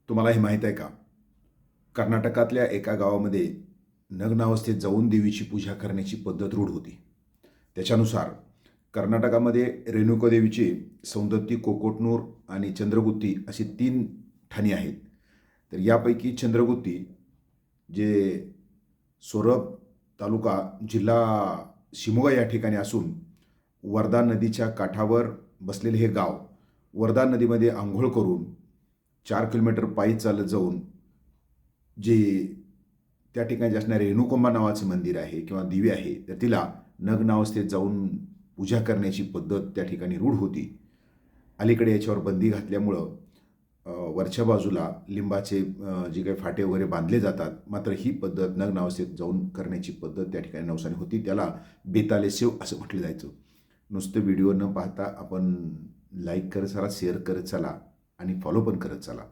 तुम्हाला हे माहीत आहे का? कर्नाटकातल्या एका गावामध्ये नग्नावस्थेत जाऊन देवीची पूजा करण्याची पद्धत रूढ होती. त्याच्यानुसार कर्नाटकामध्ये रेणुका देवीची सौंदत्ती, कोकोटनूर आणि चंद्रगुत्ती अशी 3 ठाणी आहेत. तर यापैकी चंद्रगुत्ती जे सोरब तालुका, जिल्हा शिमोगा या ठिकाणी असून वर्धा नदीच्या काठावर बसलेले हे गाव वर्धा नदीमध्ये अंघोळ करून 4 किलोमीटर पायी चालत जाऊन जे त्या ठिकाणी असणारे रेणुकंबा नावाचं मंदिर आहे किंवा देवी आहे, तर तिला नग्न अवस्थेत जाऊन पूजा करण्याची पद्धत त्या ठिकाणी रूढ होती. अलीकडे याच्यावर बंदी घातल्यामुळं वरच्या बाजूला लिंबाचे जे काही फाटे वगैरे बांधले जातात. मात्र ही पद्धत नग्न अवस्थेत जाऊन करण्याची पद्धत त्या ठिकाणी नवसाने होती. त्याला बेताले सेव असं म्हटलं जायचं. नुसतं व्हिडिओ न पाहता आपण लाईक करत चला, शेअर करत चला आणि फॉलो पण करत चला.